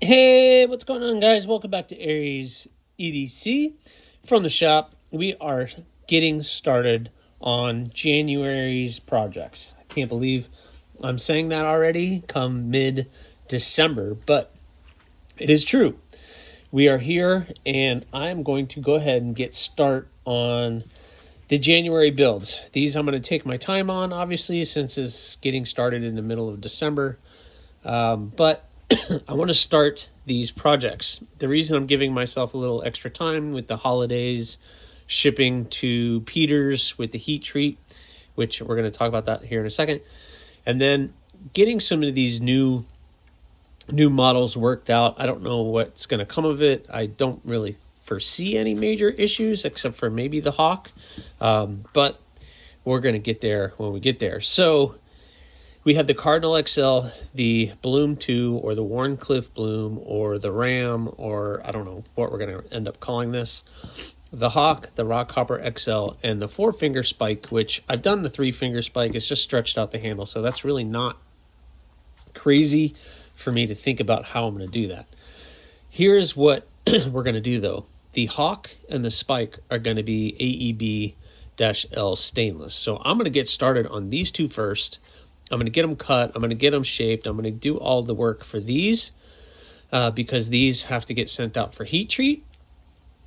Hey, what's going on, guys? Welcome back to Aries EDC from the shop. We are getting started on January's projects. I can't believe I'm saying that already come mid-December, but it is true. We are here, and I'm going to go ahead and get start on the January builds. These I'm going to take my time on, obviously, since it's getting started in the middle of December. But I want to start these projects. The reason I'm giving myself a little extra time with the holidays, shipping to Peters with the heat treat, which we're going to talk about that here in a second, and then getting some of these new models worked out. I don't know what's going to come of it. I don't really foresee any major issues except for maybe the Hawk, but we're going to get there when we get there. So we have the Cardinal XL, the Bloom 2, or the Warncliffe Bloom, or the Ram, or I don't know what we're going to end up calling this. The Hawk, the Rockhopper XL, and the 4-finger spike, which I've done the 3-finger spike. It's just stretched out the handle, so that's really not crazy for me to think about how I'm going to do that. Here's what we're going to do, though. The Hawk and the spike are going to be AEB-L stainless. So I'm going to get started on these two first. I'm going to get them cut. I'm going to get them shaped. I'm going to do all the work for these because these have to get sent out for heat treat.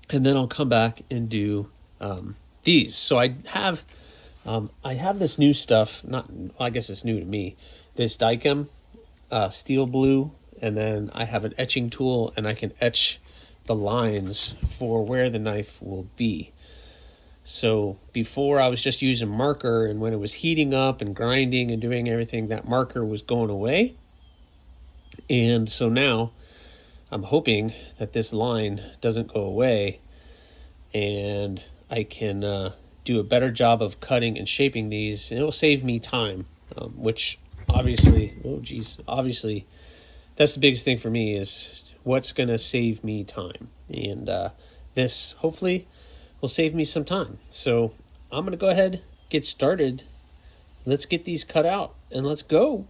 And then I'll come back and do these. So I have this new stuff. I guess it's new to me. This Dykem steel blue. And then I have an etching tool and I can etch the lines for where the knife will be. So before I was just using marker, and when it was heating up and grinding and doing everything, that marker was going away. And so now I'm hoping that this line doesn't go away and I can do a better job of cutting and shaping these, and it will save me time, which obviously, obviously that's the biggest thing for me, is what's going to save me time. And this hopefully will save me some time. So I'm going to go ahead, get started. Let's get these cut out and let's go.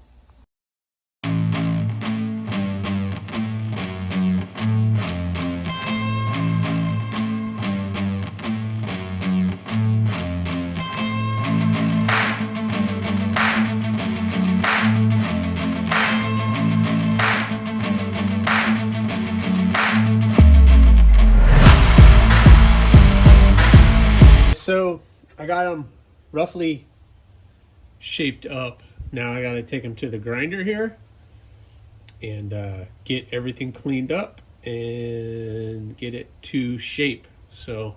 So I got them roughly shaped up. Now I got to take them to the grinder here and get everything cleaned up and get it to shape. So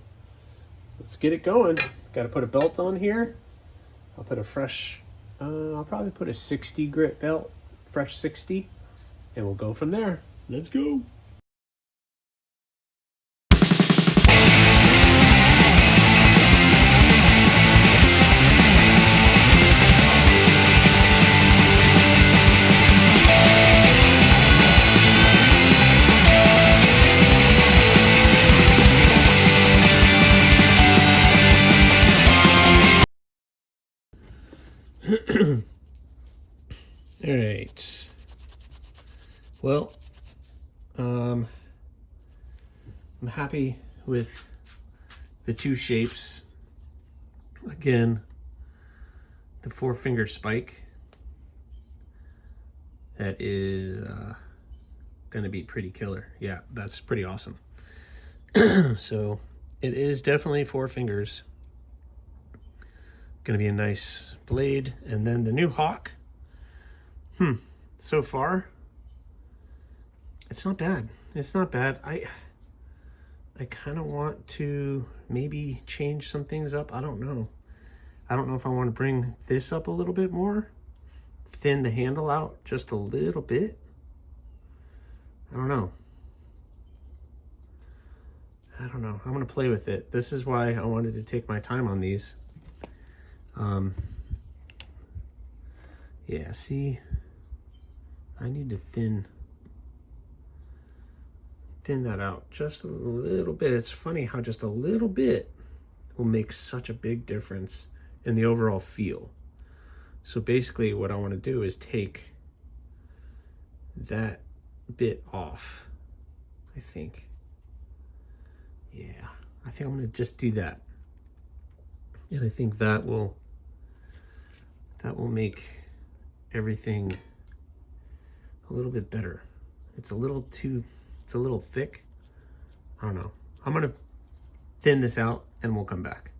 let's get it going. Got to put a belt on here. I'll put a fresh, I'll probably put a 60 grit belt, fresh 60, and we'll go from there. Let's go. All right. Well, I'm happy with the two shapes. Again, the 4-finger spike, that is going to be pretty killer. Yeah, that's pretty awesome. So it is definitely 4 fingers. Going to be a nice blade. And then the new Hawk, so far it's not bad. It's not bad. I kind of want to maybe change some things up. I don't know if I want to bring this up a little bit more, thin the handle out just a little bit. I don't know. I'm going to play with it. This is why I wanted to take my time on these. Yeah, see, I need to thin that out just a little bit. It's funny how just a little bit will make such a big difference in the overall feel. So basically what I want to do is take that bit off, I think. Yeah, I think I'm gonna just do that. And I think that will make everything a little bit better. It's a little thick. I don't know. I'm gonna thin this out and we'll come back.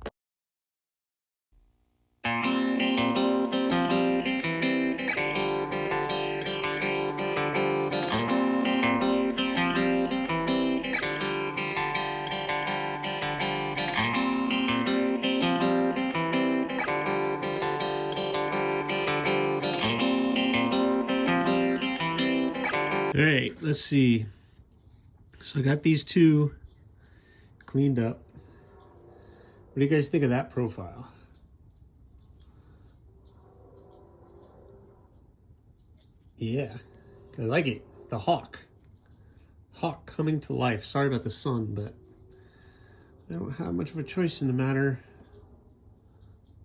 All right, let's see. So I got these two cleaned up. What do you guys think of that profile? Yeah, I like it. The hawk. Hawk coming to life. Sorry about the sun, but I don't have much of a choice in the matter.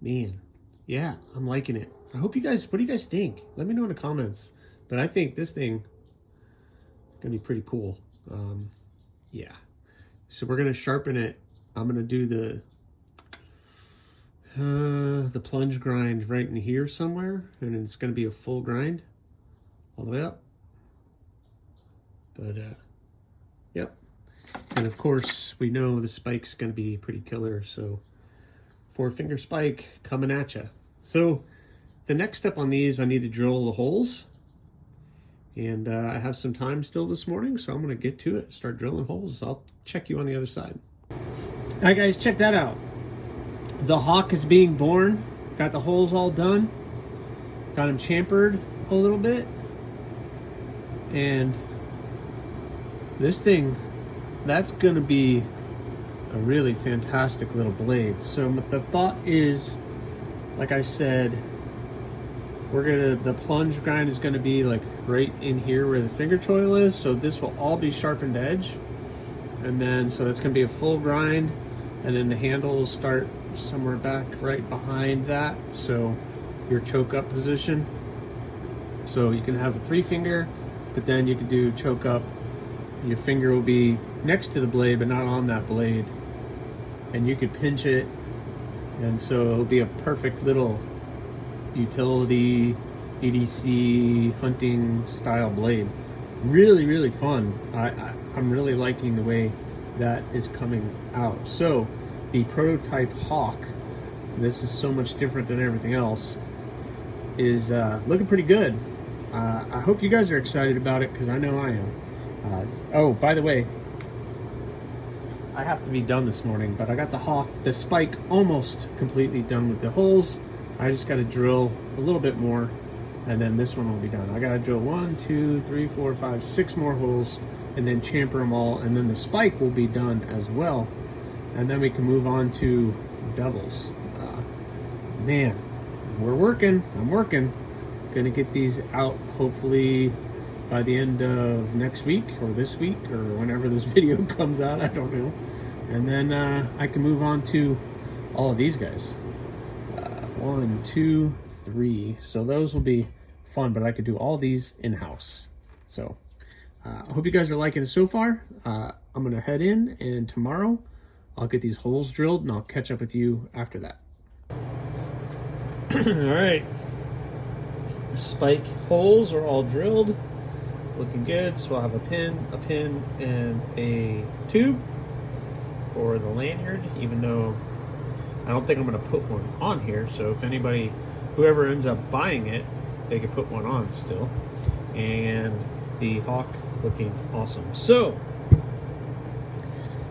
Man, yeah, I'm liking it. I hope you guys, what do you guys think? Let me know in the comments. But I think this thing gonna be pretty cool. Yeah, so we're gonna sharpen it. I'm gonna do the plunge grind right in here somewhere, and it's gonna be a full grind all the way up. But yep, and of course we know the spike's gonna be pretty killer, so 4-finger spike coming at you. So the next step on these, I need to drill the holes. And I have some time still this morning, so I'm gonna get to it, start drilling holes. I'll check you on the other side. All right, guys, check that out. The hawk is being born. Got the holes all done. Got him chamfered a little bit. And this thing, that's gonna be a really fantastic little blade. So the thought is, like I said, the plunge grind is gonna be like right in here where the finger choil is. So this will all be sharpened edge. And then, so that's gonna be a full grind. And then the handle will start somewhere back right behind that. So your choke up position. So you can have a 3-finger, but then you can do choke up. Your finger will be next to the blade, but not on that blade. And you could pinch it. And so it'll be a perfect little utility EDC hunting style blade. Really, really fun. I'm really liking the way that is coming out. So the prototype hawk, this is so much different than everything else, is looking pretty good. I hope you guys are excited about it, because I know I am. Oh, by the way, I have to be done this morning, but I got the spike almost completely done with the holes. I just got to drill a little bit more, and then this one will be done. I got to drill 1, 2, 3, 4, 5, 6 more holes, and then chamfer them all, and then the spike will be done as well. And then we can move on to bevels. Man, we're working. I'm working. Gonna get these out hopefully by the end of next week or this week or whenever this video comes out. I don't know. And then I can move on to all of these guys. 1, 2, 3. So those will be fun, but I could do all these in-house. So I hope you guys are liking it so far. I'm gonna head in, and tomorrow I'll get these holes drilled, and I'll catch up with you after that. All right, spike holes are all drilled, looking good. So I'll have a pin, and a tube for the lanyard, even though I don't think I'm gonna put one on here. So if anybody, whoever ends up buying it, they could put one on still. And the hawk looking awesome. So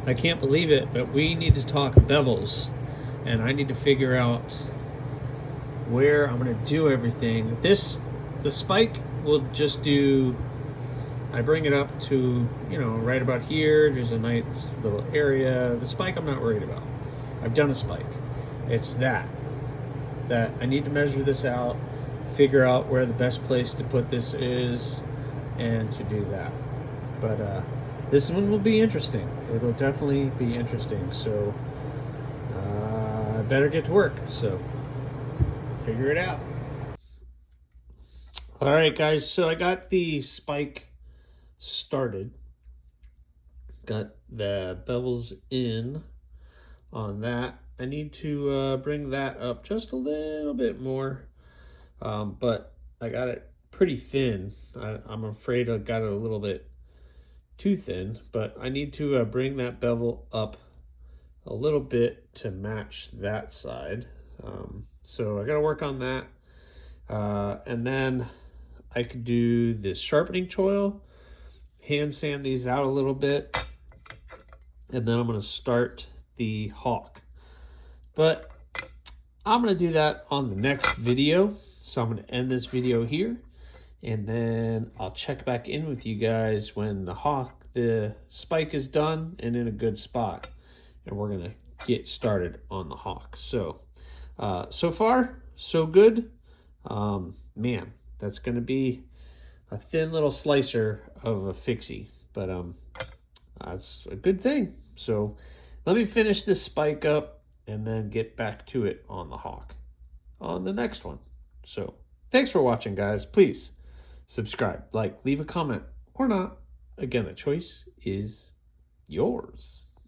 I can't believe it, but we need to talk bevels, and I need to figure out where I'm gonna do everything. The spike will just do, I bring it up to, right about here. There's a nice little area. The spike I'm not worried about. I've done a spike. It's that I need to measure this out, figure out where the best place to put this is, and to do that. But this one will be interesting. It'll definitely be interesting. So I better get to work. So figure it out. All right, guys. So I got the spike started. Got the bevels in on that. I need to bring that up just a little bit more, but I got it pretty thin. I'm afraid I got it a little bit too thin, but I need to bring that bevel up a little bit to match that side. So I got to work on that. And then I could do this sharpening choil, hand sand these out a little bit, and then I'm going to start the hawk. But I'm going to do that on the next video. So I'm going to end this video here, and then I'll check back in with you guys when the spike is done and in a good spot. And we're going to get started on the hawk. So, so far, so good. Man, that's going to be a thin little slicer of a fixie, but that's a good thing. So let me finish this spike up and then get back to it on the hawk on the next one. So thanks for watching, guys. Please subscribe, like, leave a comment, or not. Again, the choice is yours.